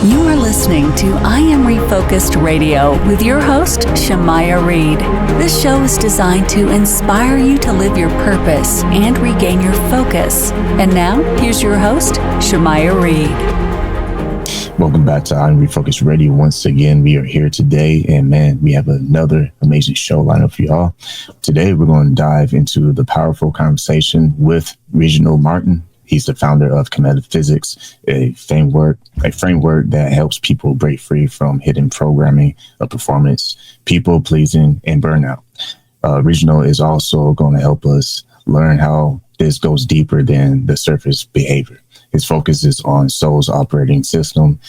You are listening to I Am Refocused Radio with your host, Shamaya Reed. This show is designed to inspire you to live your purpose and regain your focus. And now, here's your host, Shamaya Reed. Welcome back to I Am Refocused Radio. Once again, we are here today, and man, we have another amazing show lined up for y'all. Today, we're going to dive into the powerful conversation with Reginald Martin. He's the founder of Kametaphysics, a framework that helps people break free from hidden programming of performance, people pleasing, and burnout. Reginald is also going to help us learn how this goes deeper than the surface behavior. His focus is on soul's operating system,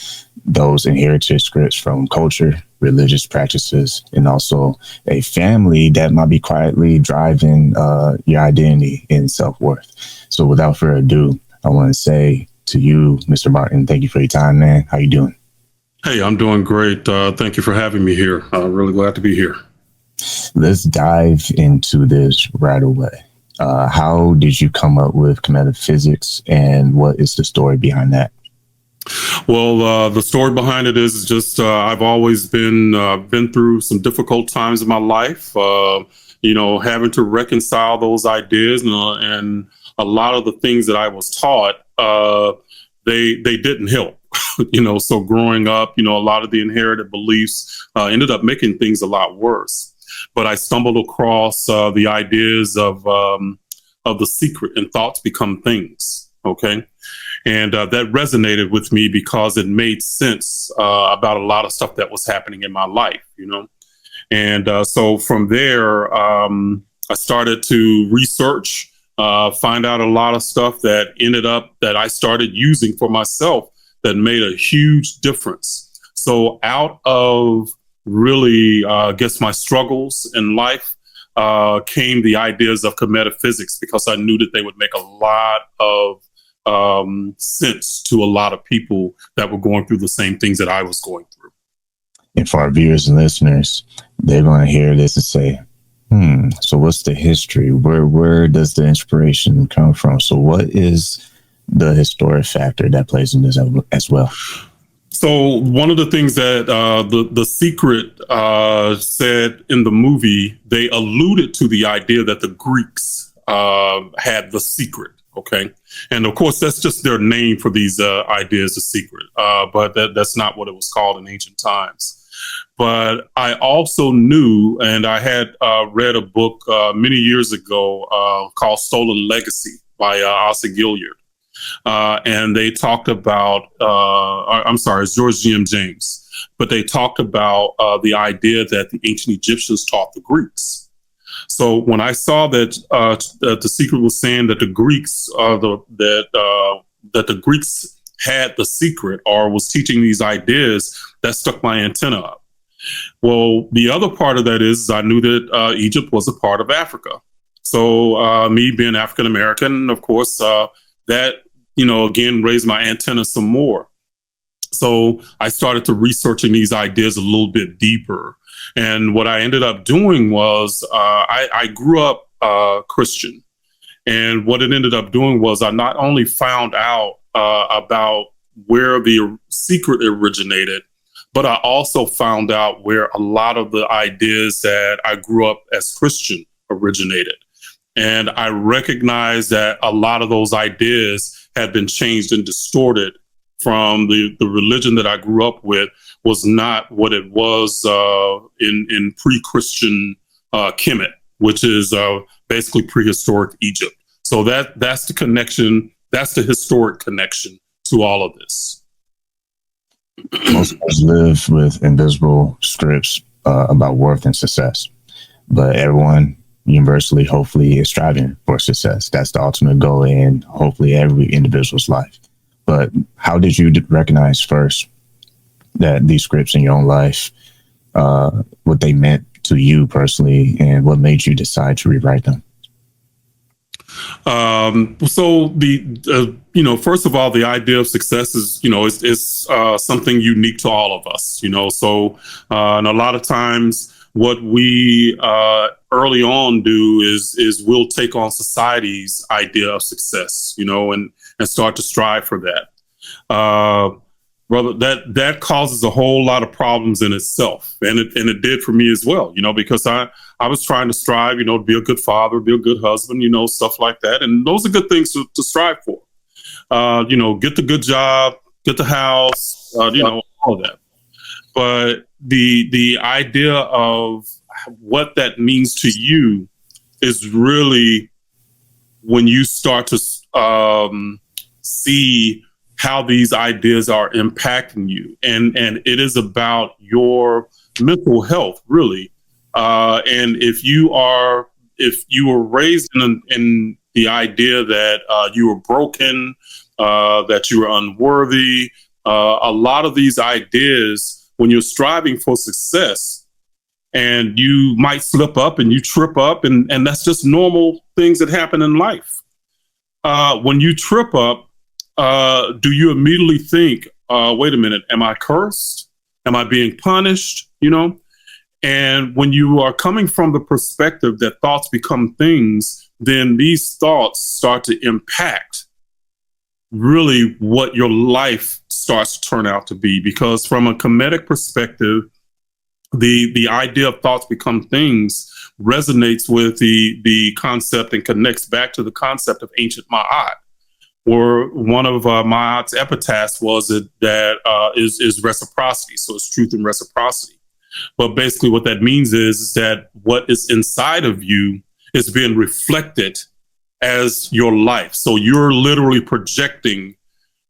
those inherited scripts from culture, religious practices, and also a family that might be quietly driving your identity and self-worth. So without further ado, I want to say to you, Mr. Martin, thank you for your time, man. How you doing? Hey, I'm doing great. Thank you for having me here. I'm really glad to be here. Let's dive into this right away. How did you come up with Kametaphysics, and what is the story behind that? Well, the story behind it is just I've always been through some difficult times in my life. Having to reconcile those ideas and a lot of the things that I was taught, they didn't help. So growing up, a lot of the inherited beliefs ended up making things a lot worse. But I stumbled across the ideas of the secret and thoughts become things. Okay. And that resonated with me because it made sense about a lot of stuff that was happening in my life, And so from there, I started to research, find out a lot of stuff that I started using for myself that made a huge difference. So out of really, my struggles in life came the ideas of Kametaphysics, because I knew that they would make a lot of sense to a lot of people that were going through the same things that I was going through. And for our viewers and listeners, they're going to hear this and say, so what's the history? Where does the inspiration come from? So what is the historic factor that plays in this as well? So one of the things that the Secret said in the movie, they alluded to the idea that the Greeks had the secret. Okay. And of course, that's just their name for these ideas, the secret. But that's not what it was called in ancient times. But I also knew, and I had read a book many years ago called Stolen Legacy by Asa Gilliard. And they talked about, it's George G.M. James, but they talked about the idea that the ancient Egyptians taught the Greeks. So when I saw that the Secret was saying that the Greeks, that the Greeks had the secret or was teaching these ideas, that stuck my antenna up. Well, the other part of that is I knew that Egypt was a part of Africa. So me being African American, of course, that again raised my antenna some more. So I started to researching these ideas a little bit deeper. And what I ended up doing was I grew up Christian. And what it ended up doing was I not only found out about where the secret originated, but I also found out where a lot of the ideas that I grew up as Christian originated. And I recognized that a lot of those ideas had been changed and distorted from the religion that I grew up with was not what it was in pre-Christian Kemet, which is basically prehistoric Egypt. So that's the connection. That's the historic connection to all of this. Most of us live with invisible scripts about worth and success, but everyone universally, hopefully, is striving for success. That's the ultimate goal in hopefully every individual's life. But how did you recognize first that these scripts in your own life, what they meant to you personally, and what made you decide to rewrite them? So first of all, the idea of success is, is something unique to all of us, so, and a lot of times what we, early on do is we'll take on society's idea of success, and start to strive for that. brother, that causes a whole lot of problems in itself, and it did for me as well. Because I was trying to strive, to be a good father, be a good husband, stuff like that, and those are good things to strive for. Get the good job, get the house, all of that. But the idea of what that means to you is really when you start to see how these ideas are impacting you. And it is about your mental health, really. And if you were raised in the idea that you were broken, that you were unworthy, a lot of these ideas, when you're striving for success, and you might slip up and you trip up, and that's just normal things that happen in life. When you trip up, do you immediately think, wait a minute, am I cursed? Am I being punished? And when you are coming from the perspective that thoughts become things, then these thoughts start to impact really what your life starts to turn out to be. Because from a Kemetic perspective, the idea of thoughts become things resonates with the concept and connects back to the concept of ancient Ma'at, where one of Ma'at's epitaphs was that is reciprocity. So it's truth and reciprocity. But basically what that means is that what is inside of you is being reflected as your life. So you're literally projecting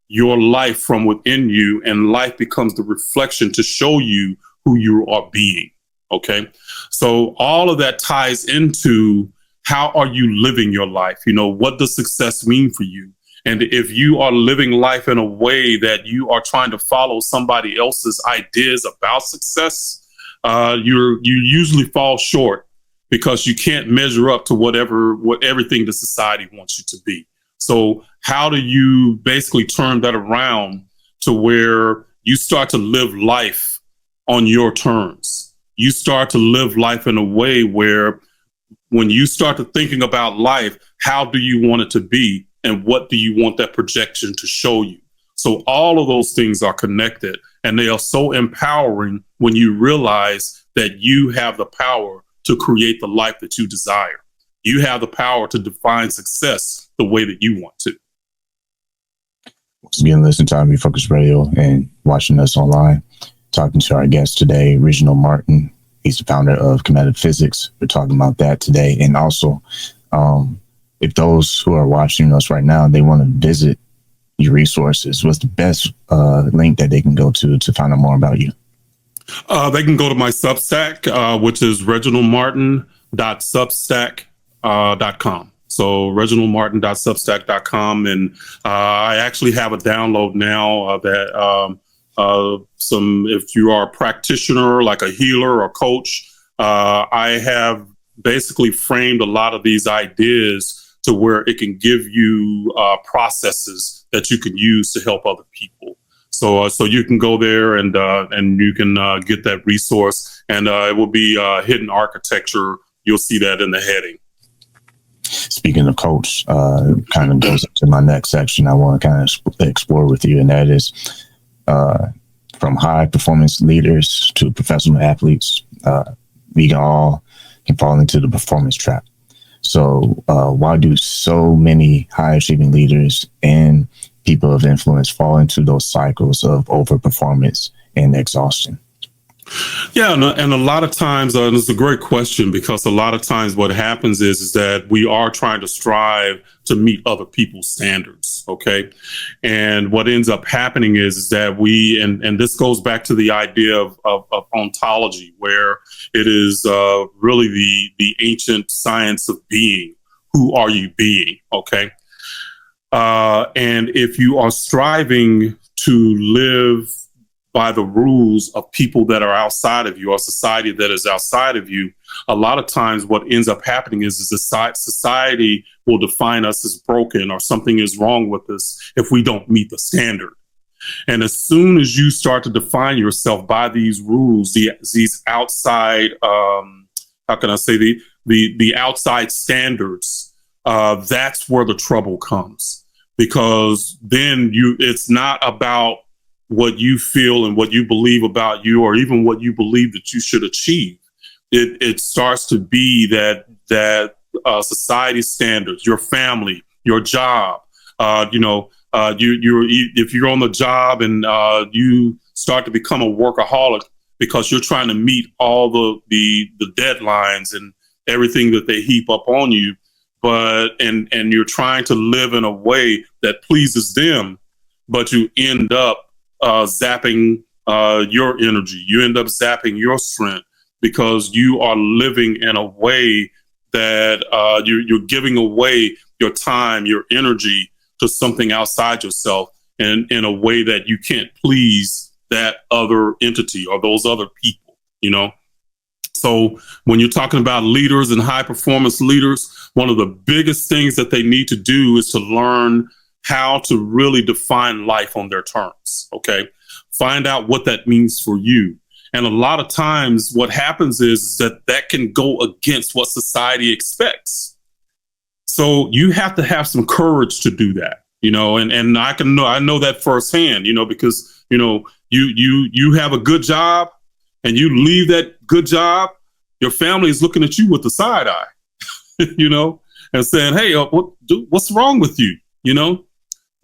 your life from within you, and life becomes the reflection to show you who you are being. Okay. So all of that ties into how are you living your life? What does success mean for you? And if you are living life in a way that you are trying to follow somebody else's ideas about success, you usually fall short because you can't measure up to what everything the society wants you to be. So how do you basically turn that around to where you start to live life on your terms? You start to live life in a way where when you start to thinking about life, how do you want it to be? And what do you want that projection to show you? So all of those things are connected, and they are so empowering when you realize that you have the power to create the life that you desire. You have the power to define success the way that you want to. Once again, listening to Refocused Radio and watching us online, talking to our guest today, Reginald Martin. He's the founder of Kametaphysics. We're talking about that today. And also, if those who are watching us right now, they want to visit your resources, what's the best link that they can go to find out more about you? They can go to my Substack, which is reginaldmartin.substack.com. So reginaldmartin.substack.com. And I actually have a download now that if you are a practitioner, like a healer or coach, I have basically framed a lot of these ideas to where it can give you processes that you can use to help other people. So you can go there and you can get that resource, and it will be hidden architecture. You'll see that in the heading. Speaking of coach, kind of goes into my next section I want to kind of explore with you, and that is from high performance leaders to professional athletes. We all can fall into the performance trap. So why do so many high achieving leaders and people of influence fall into those cycles of overperformance and exhaustion? Yeah, and a lot of times, and it's a great question, because a lot of times what happens is that we are trying to strive to meet other people's standards, okay? And what ends up happening is that we, and this goes back to the idea of ontology, where it is really the ancient science of being. Who are you being, okay? And if you are striving to live by the rules of people that are outside of you, or society that is outside of you, a lot of times what ends up happening is the society will define us as broken, or something is wrong with us if we don't meet the standard. And as soon as you start to define yourself by these rules, these outside, how can I say, the outside standards, that's where the trouble comes. Because then it's not about what you feel and what you believe about you, or even what you believe that you should achieve. It starts to be that society standards, your family, your job. If you're on the job and you start to become a workaholic because you're trying to meet all the deadlines and everything that they heap up on you, and you're trying to live in a way that pleases them, but you end up zapping your energy. You end up zapping your strength because you are living in a way that you're giving away your time, your energy to something outside yourself, and in a way that you can't please that other entity or those other people, So when you're talking about leaders and high performance leaders, one of the biggest things that they need to do is to learn how to really define life on their terms. Okay. Find out what that means for you. And a lot of times what happens is that can go against what society expects. So you have to have some courage to do that, and I know that firsthand, because, you have a good job and you leave that good job, your family is looking at you with the side eye, and saying, hey, what's wrong with you?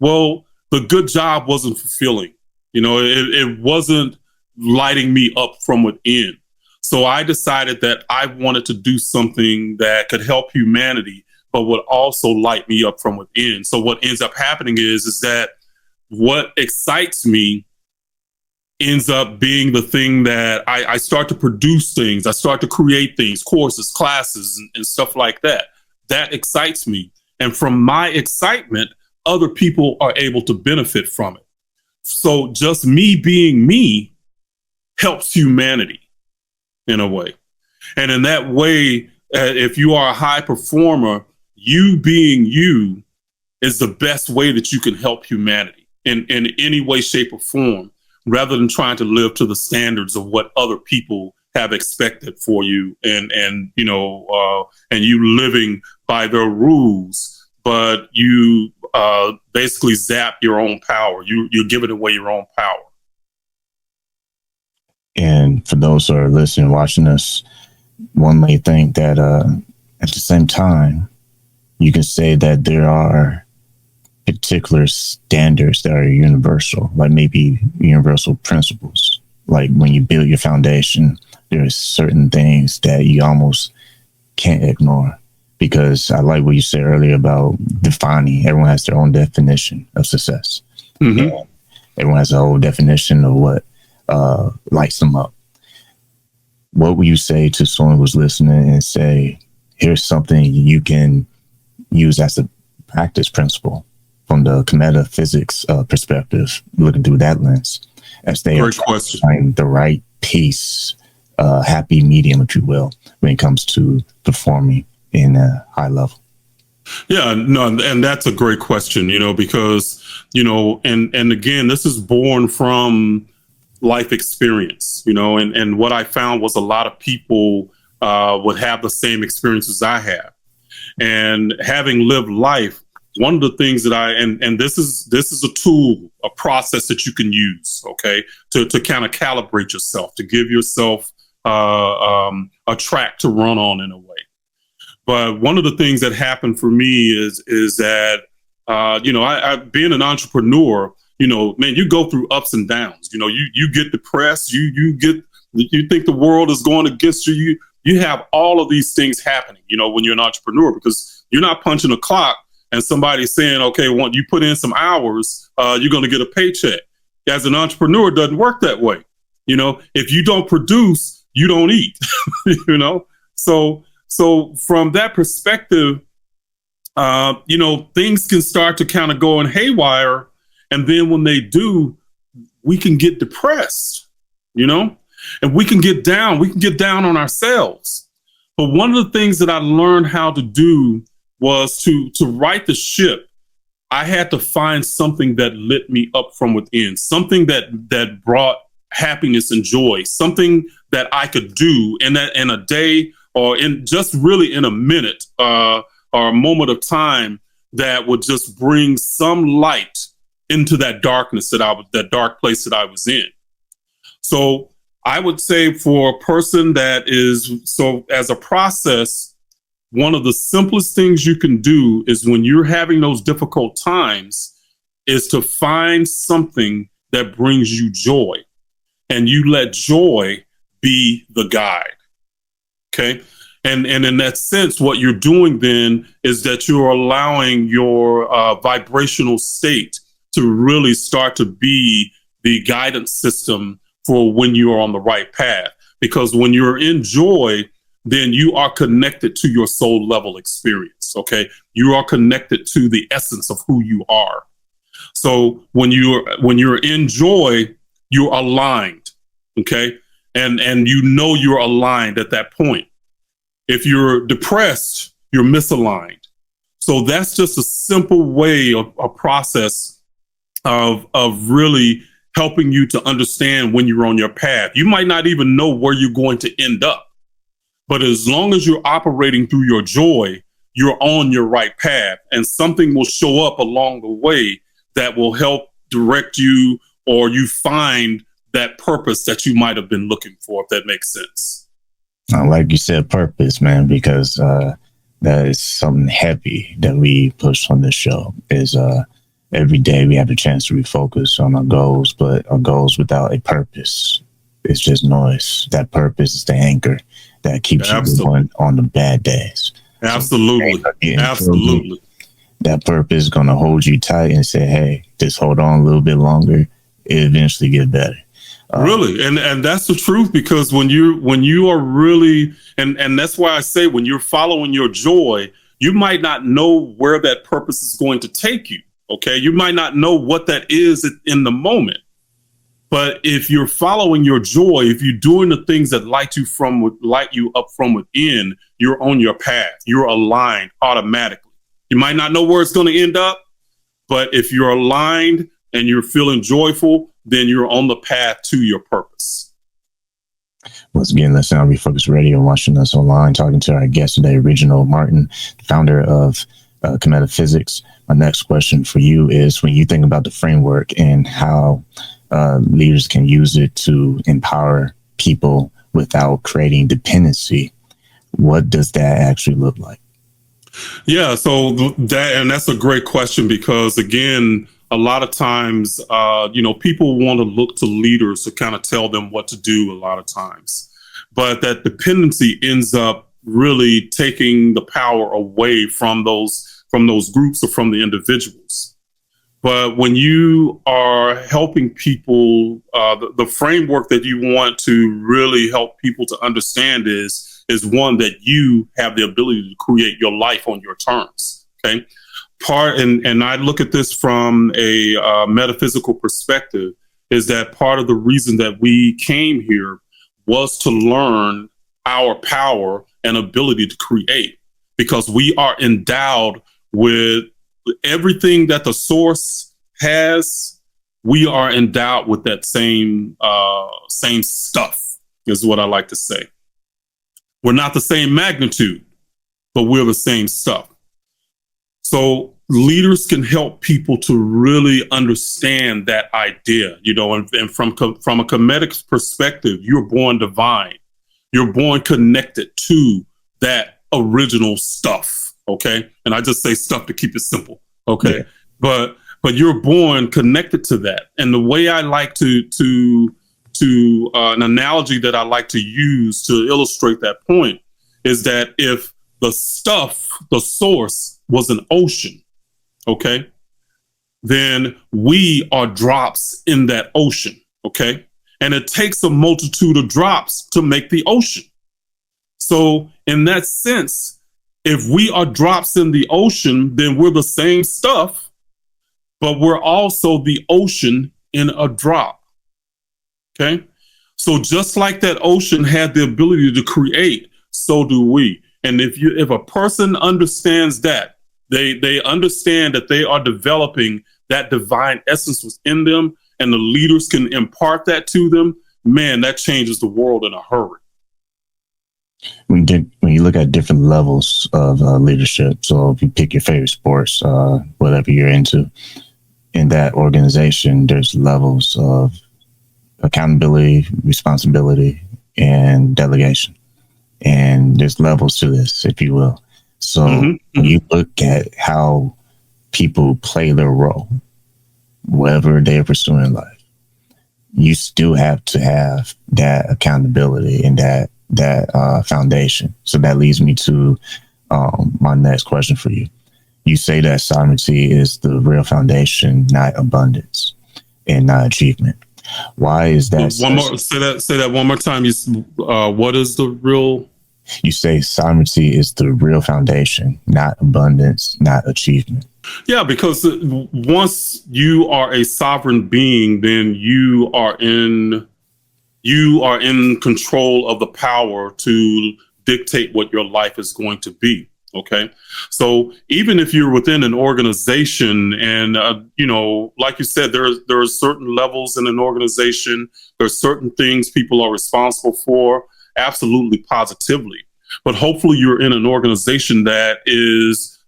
Well, the good job wasn't fulfilling. It wasn't lighting me up from within. So I decided that I wanted to do something that could help humanity, but would also light me up from within. So what ends up happening is that what excites me ends up being the thing that I start to produce things. I start to create things, courses, classes, and stuff like that. That excites me. And from my excitement, other people are able to benefit from it. So just me being me helps humanity in a way. And in that way, if you are a high performer, you being you is the best way that you can help humanity in any way, shape, or form, rather than trying to live to the standards of what other people have expected for you, and you living by their rules, but you basically zap your own power. You're giving away your own power. And for those who are listening, watching us, one may think that at the same time, you can say that there are particular standards that are universal, like maybe universal principles. Like when you build your foundation, there's certain things that you almost can't ignore. Because I like what you said earlier about defining. Everyone has their own definition of success. Mm-hmm. Everyone has a whole definition of what lights them up. What would you say to someone who's listening and say, here's something you can use as a practice principle from the Kametaphysics perspective, looking through that lens, as they are finding the right pace, happy medium, if you will, when it comes to performing in a high level? Yeah, no, and that's a great question, because, and again, this is born from life experience, and what I found was a lot of people would have the same experiences I have. And having lived life, one of the things that and this is a tool, a process that you can use, okay, to kind of calibrate yourself, to give yourself a track to run on in a way. But one of the things that happened for me is that, I being an entrepreneur, man, you go through ups and downs. You get depressed. You think the world is going against you. You have all of these things happening, when you're an entrepreneur, because you're not punching a clock and somebody's saying, okay, once you put in some hours, you're going to get a paycheck. As an entrepreneur, it doesn't work that way. If you don't produce, you don't eat, So from that perspective, things can start to kind of go in haywire. And then when they do, we can get depressed, and we can get down. We can get down on ourselves. But one of the things that I learned how to do was to right the ship. I had to find something that lit me up from within, something that brought happiness and joy, something that I could do in a day, or in just really in a minute or a moment of time, that would just bring some light into that darkness that dark place that I was in. So I would say for a person that is, so as a process, one of the simplest things you can do is when you're having those difficult times is to find something that brings you joy, and you let joy be the guide. Okay. And in that sense, what you're doing then is that you're allowing your vibrational state to really start to be the guidance system for when you are on the right path. Because when you're in joy, then you are connected to your soul level experience. Okay. You are connected to the essence of who you are. So when you're in joy, you're aligned. Okay. And you're aligned at that point. If you're depressed, you're misaligned. So that's just a simple way of a process of really helping you to understand when you're on your path. You might not even know where you're going to end up, but as long as you're operating through your joy, you're on your right path, and something will show up along the way that will help direct you, or you find that purpose that you might have been looking for, if that makes sense. Like you said, purpose, man, because that is something heavy that we push on this show. Is every day we have a chance to refocus on our goals, but our goals without a purpose, it's just noise. That purpose is the anchor that keeps you going on the bad days. Absolutely. So Absolutely. That purpose is going to hold you tight and say, hey, just hold on a little bit longer. It eventually get better. Really. And that's the truth, because when you are really, and that's why I say, when you're following your joy, you might not know where that purpose is going to take you. Okay. You might not know what that is in the moment, but if you're following your joy, if you're doing the things that light you up from within, you're on your path. You're aligned automatically. You might not know where it's going to end up, but if you're aligned and you're feeling joyful, then you're on the path to your purpose. Once again, let's now Refocused Radio, watching us online, talking to our guest today, Reginald Martin, founder of Kametaphysics. My next question for you is, when you think about the framework and how leaders can use it to empower people without creating dependency, what does that actually look like? Yeah, so that's a great question, because again, a lot of times, people want to look to leaders to kind of tell them what to do a lot of times. But that dependency ends up really taking the power away from those groups or from the individuals. But when you are helping people, the framework that you want to really help people to understand is one that you have the ability to create your life on your terms. Okay. And I look at this from a metaphysical perspective, is that part of the reason that we came here was to learn our power and ability to create, because we are endowed with everything that the source has. We are endowed with that same stuff, is what I like to say. We're not the same magnitude, but we're the same stuff. So leaders can help people to really understand that idea, and from a Kemetic perspective, you're born divine. You're born connected to that original stuff. Okay. And I just say stuff to keep it simple. Okay. Yeah. But you're born connected to that. And the way I like to an analogy that I like to use to illustrate that point is that if the source was an ocean, okay, then we are drops in that ocean, okay? And it takes a multitude of drops to make the ocean. So in that sense, if we are drops in the ocean, then we're the same stuff, but we're also the ocean in a drop, okay? So just like that ocean had the ability to create, so do we. And if a person understands that, they understand that they are developing that divine essence within them, and the leaders can impart that to them, man, that changes the world in a hurry. When you look at different levels of leadership, so if you pick your favorite sports, whatever you're into, in that organization, there's levels of accountability, responsibility, and delegation. And there's levels to this, if you will. So when you look at how people play their role, whatever they're pursuing in life, you still have to have that accountability and that foundation. So that leads me to my next question for you. You say that sovereignty is the real foundation, not abundance and not achievement. Why is that? Say that one more time. What is the real? You say sovereignty is the real foundation, not abundance, not achievement. Yeah, because once you are a sovereign being, then you are in control of the power to dictate what your life is going to be. Okay. So even if you're within an organization and, like you said, there are certain levels in an organization, there's certain things people are responsible for, absolutely, positively. But hopefully you're in an organization that is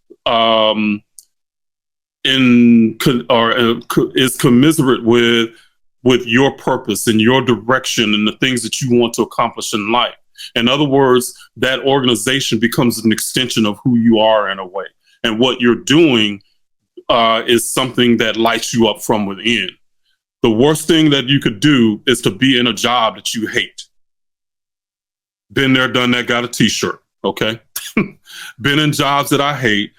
is commiserate with your purpose and your direction and the things that you want to accomplish in life. In other words, that organization becomes an extension of who you are in a way. And what you're doing is something that lights you up from within. The worst thing that you could do is to be in a job that you hate. Been there, done that, got a t-shirt. Okay. Been in jobs that I hate,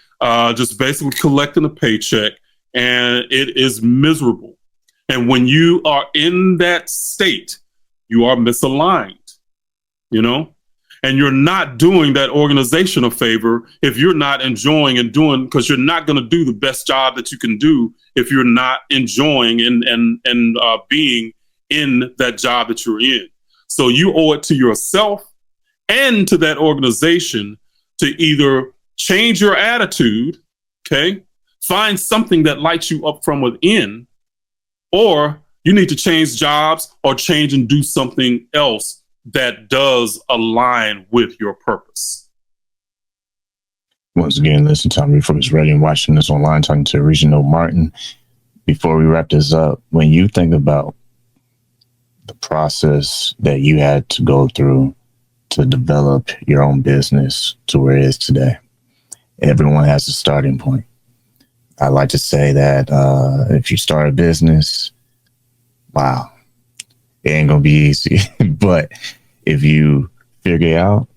just basically collecting a paycheck, and it is miserable. And when you are in that state, you are misaligned. And you're not doing that organization a favor if you're not enjoying and doing, because you're not going to do the best job that you can do if you're not enjoying and being in that job that you're in. So you owe it to yourself and to that organization to either change your attitude, okay, find something that lights you up from within, or you need to change jobs or change and do something else that does align with your purpose. Once again, listen to Refocused Radio and watching this online, talking to Reginald Martin. Before we wrap this up, when you think about the process that you had to go through to develop your own business to where it is today, everyone has a starting point. I like to say that if you start a business, wow, it ain't gonna be easy. But if you figure it out,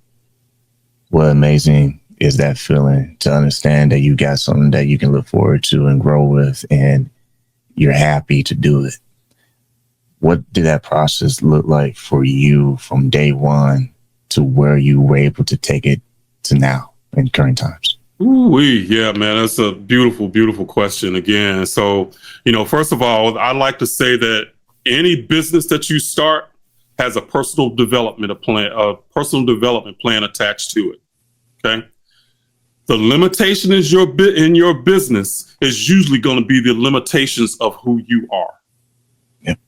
what amazing is that feeling to understand that you got something that you can look forward to and grow with, and you're happy to do it. What did that process look like for you from day one to where you were able to take it to now in current times? Yeah, man, that's a beautiful, beautiful question again. So, first of all, I like to say that any business that you start has a personal development plan attached to it. Okay. The limitation is in your business is usually going to be the limitations of who you are. Yep.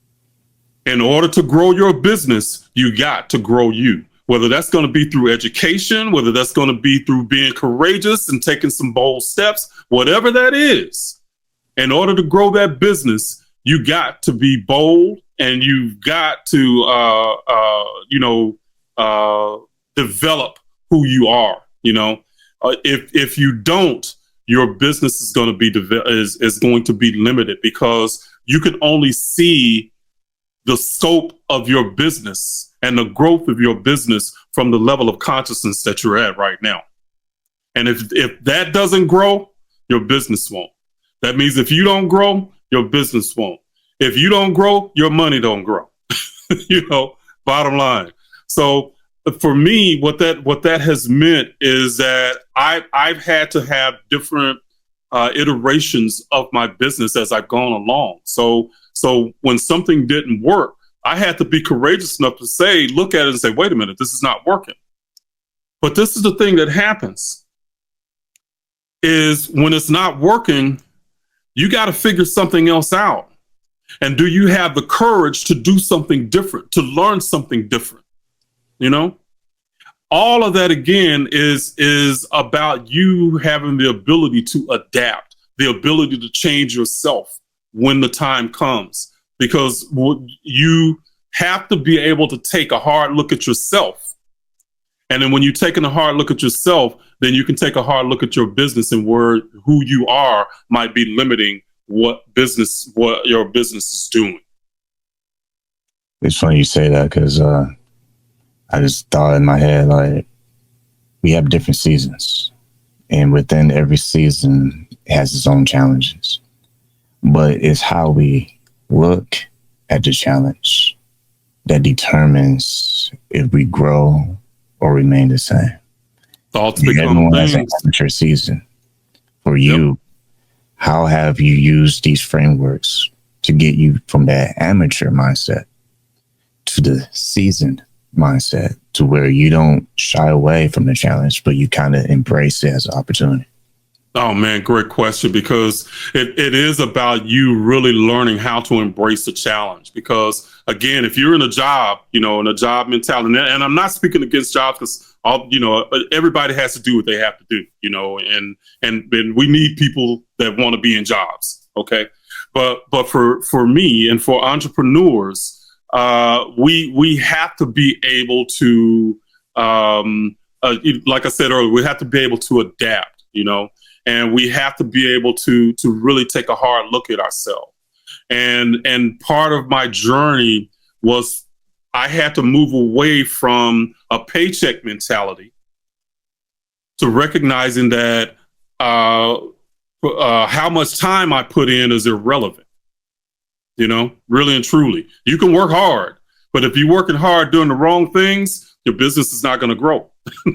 In order to grow your business, you got to grow you. Whether that's going to be through education, whether that's going to be through being courageous and taking some bold steps, whatever that is, in order to grow that business, you got to be bold, and you've got to, develop who you are. If you don't, your business is going to be is going to be limited, because you can only see the scope of your business and the growth of your business from the level of consciousness that you're at right now. And if that doesn't grow, your business won't. That means if you don't grow, your business won't. If you don't grow, your money don't grow. Bottom line. So for me, what that has meant is that I've had to have different iterations of my business as I've gone along. So when something didn't work, I had to be courageous enough to look at it and say, wait a minute, this is not working. But this is the thing that happens, is when it's not working, you got to figure something else out. And do you have the courage to do something different, to learn something different? All of that, again, is about you having the ability to adapt, the ability to change yourself, when the time comes, because you have to be able to take a hard look at yourself. And then when you're taking a hard look at yourself, then you can take a hard look at your business and where who you are might be limiting what your business is doing. It's funny you say that, because I just thought in my head, like, we have different seasons, and within every season it has its own challenges. But it's how we look at the challenge that determines if we grow or remain the same. Thoughts become Everyone has an things. amateur season. For you, how have you used these frameworks to get you from that amateur mindset to the seasoned mindset, to where you don't shy away from the challenge, but you kind of embrace it as an opportunity? Oh man, great question, because it is about you really learning how to embrace the challenge. Because again, if you're in a job, in a job mentality, and I'm not speaking against jobs, because everybody has to do what they have to do, and we need people that want to be in jobs. Okay. But for me and for entrepreneurs, we have to be able to, like I said earlier, we have to be able to adapt, and we have to be able to really take a hard look at ourselves. And part of my journey was I had to move away from a paycheck mentality to recognizing that how much time I put in is irrelevant. Really and truly, you can work hard, but if you're working hard doing the wrong things, your business is not going to grow.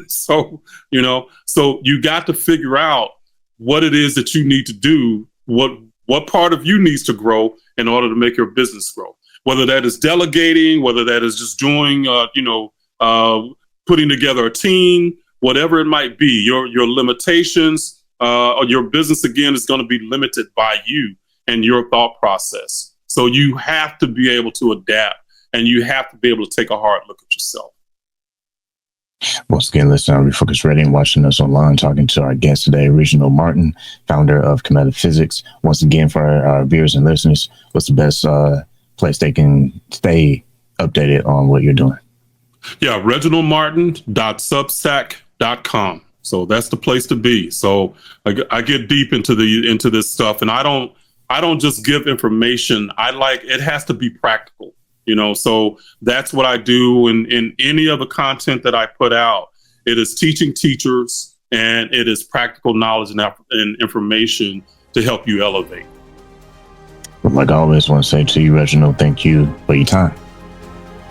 So you got to figure out what it is that you need to do, what part of you needs to grow in order to make your business grow. Whether that is delegating, whether that is just doing, putting together a team, whatever it might be, your limitations, or your business, again, is going to be limited by you and your thought process. So you have to be able to adapt, and you have to be able to take a hard look at yourself. Once again, listening to Refocused Radio and watching us online, talking to our guest today, Reginald Martin, founder of Kametaphysics. Once again, for our viewers and listeners, what's the best place they can stay updated on what you're doing? Yeah, reginaldmartin.substack.com. So that's the place to be. So I get deep into this stuff, and I don't just give information. It has to be practical. So that's what I do in any of the content that I put out. It is teaching teachers, and it is practical knowledge and information to help you elevate. Well, like I always want to say to you, Reginald, thank you for your time.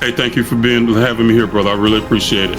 Hey, thank you for having me here, brother. I really appreciate it.